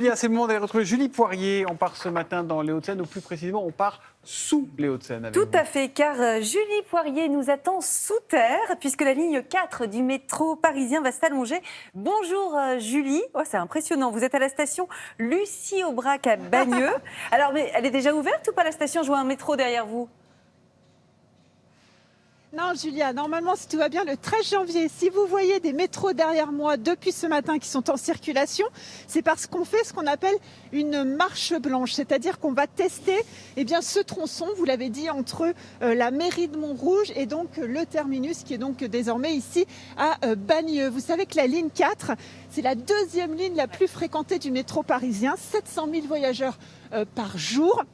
Bien, c'est le moment d'aller retrouver Julie Poirier. On part ce matin dans les Hauts-de-Seine, ou plus précisément, on part sous les Hauts-de-Seine. avec Tout vous. à fait, car Julie Poirier nous attend sous terre, puisque la ligne 4 du métro parisien va s'allonger. Bonjour Julie, oh, c'est impressionnant, vous êtes à la station Lucie-Aubrac à Bagneux. Alors, mais elle est déjà ouverte ou pas la station? Je vois un métro derrière vous. Non, Julia, normalement, si tout va bien, le 13 janvier, si vous voyez des métros derrière moi depuis ce matin qui sont en circulation, c'est parce qu'on fait ce qu'on appelle une marche blanche, c'est-à-dire qu'on va tester ce tronçon, vous l'avez dit, entre la mairie de Montrouge et donc le terminus qui est donc désormais ici à Bagneux. Vous savez que la ligne 4, c'est la deuxième ligne la plus fréquentée du métro parisien, 700 000 voyageurs par jour.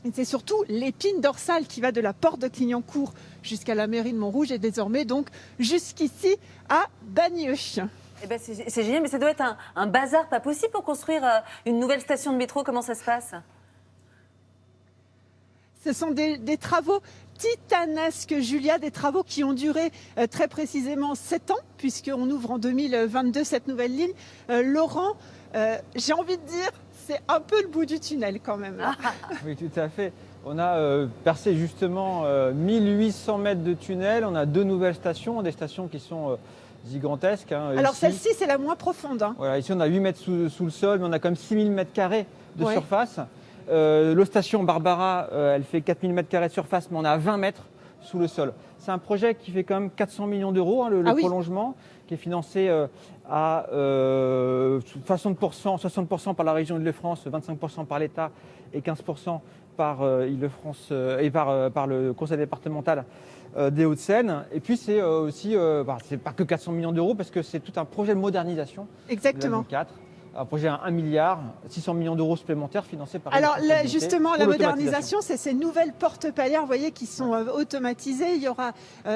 Et c'est surtout l'épine dorsale qui va de la porte de Clignancourt jusqu'à la mairie de Montrouge et désormais donc jusqu'ici à Bagneux. Eh ben, c'est génial, mais ça doit être un bazar pas possible pour construire une nouvelle station de métro. Comment ça se passe? Ce sont des travaux titanesques, Julia, des travaux qui ont duré très précisément 7 ans, puisqu'on ouvre en 2022 cette nouvelle ligne. Laurent, j'ai envie de dire, c'est un peu le bout du tunnel quand même. Oui, tout à fait. On a percé justement 1800 mètres de tunnel. On a 2 nouvelles stations, des stations qui sont gigantesques. Alors celle-ci, c'est la moins profonde. Voilà, ici, on a 8 mètres sous le sol, mais on a quand même 6000 mètres carrés de Ouais. surface. L'autre station Barbara, elle fait 4000 mètres carrés de surface, mais on a 20 mètres sous le sol. C'est un projet qui fait quand même 400 millions d'euros, le Ah oui. prolongement, qui est financé à 60% par la région Île-de-France, 25% par l'État et 15% par Île-de-France et par le conseil départemental des Hauts-de-Seine. Et puis c'est aussi, c'est pas que 400 millions d'euros parce que c'est tout un projet de modernisation. Exactement. De la ligne 4. Un projet à 1 milliard, 600 millions d'euros supplémentaires financés par Alors responsabilité justement, pour la l'automatisation. modernisation, c'est ces nouvelles portes palières, vous voyez, qui sont automatisées. Il y aura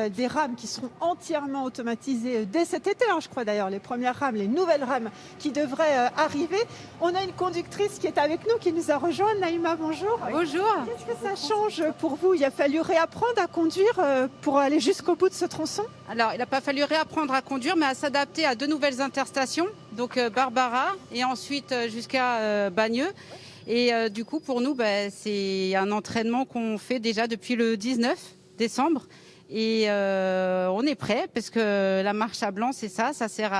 des rames qui seront entièrement automatisées dès cet été, je crois d'ailleurs, les premières rames, les nouvelles rames qui devraient arriver. On a une conductrice qui est avec nous, qui nous a rejoint. Naïma, bonjour. Bonjour. Qu'est-ce que ça change pour vous? Il a fallu réapprendre à conduire pour aller jusqu'au bout de ce tronçon? Alors, il n'a pas fallu réapprendre à conduire, mais à s'adapter à 2 nouvelles interstations, donc Barbara et ensuite jusqu'à Bagneux. Et du coup, pour nous, c'est un entraînement qu'on fait déjà depuis le 19 décembre. Et on est prêt parce que la marche à blanc, c'est ça sert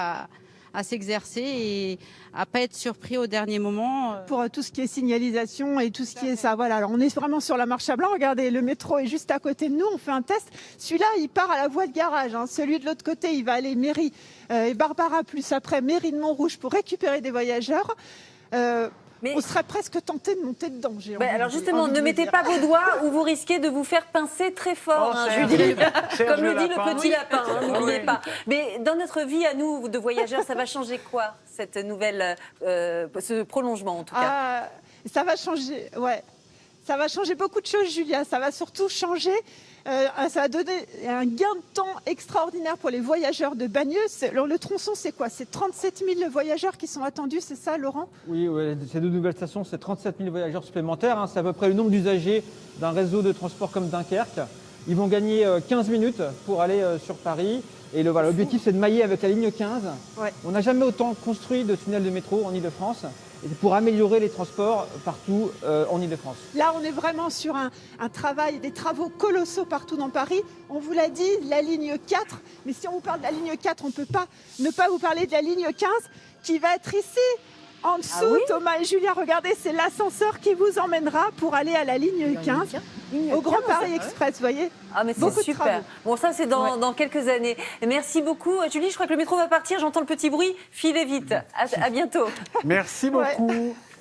à s'exercer et à pas être surpris au dernier moment. Pour tout ce qui est signalisation et tout ce qui est ça. Voilà, alors on est vraiment sur la marche à blanc. Regardez, le métro est juste à côté de nous. On fait un test. Celui-là, il part à la voie de garage. Celui de l'autre côté, il va aller mairie et Barbara, plus après mairie de Montrouge pour récupérer des voyageurs. Mais- On serait presque tenté de monter dedans. j'ai envie Alors de- justement, envie de ne vous mettez dire. pas vos doigts ou vous risquez de vous faire pincer très fort, Oh, Julie. Serge Comme le le dit lapin. le petit lapin, n'oubliez Oui. pas. Mais dans notre vie à nous, de voyageurs, ça va changer quoi, cette nouvelle, ce prolongement en tout cas? Ah, ça va changer, ouais. Ça va changer beaucoup de choses, Julia. Ça va surtout changer. Ça va donner un gain de temps extraordinaire pour les voyageurs de Bagneux. Le tronçon, c'est quoi? C'est 37 000 voyageurs qui sont attendus, c'est ça, Laurent? Oui, ces 2 nouvelles stations, c'est 37 000 voyageurs supplémentaires. C'est à peu près le nombre d'usagers d'un réseau de transport comme Dunkerque. Ils vont gagner 15 minutes pour aller sur Paris. Et l'objectif, c'est de mailler avec la ligne 15. Ouais. On n'a jamais autant construit de tunnels de métro en Île-de-France. Et c'est pour améliorer les transports partout en Île-de-France. Là, on est vraiment sur un travail, des travaux colossaux partout dans Paris. On vous l'a dit, la ligne 4. Mais si on vous parle de la ligne 4, on ne peut pas ne pas vous parler de la ligne 15 qui va être ici. En dessous, Ah oui Thomas et Julia, regardez, c'est l'ascenseur qui vous emmènera pour aller à la ligne 15, au Grand Paris Express, vous voyez. Ah mais c'est Beaucoup de super. travaux. Bon, ça c'est dans, Ouais. dans quelques années. Merci beaucoup. Julie, je crois que le métro va partir, j'entends le petit bruit. Filez vite. À bientôt. Merci beaucoup.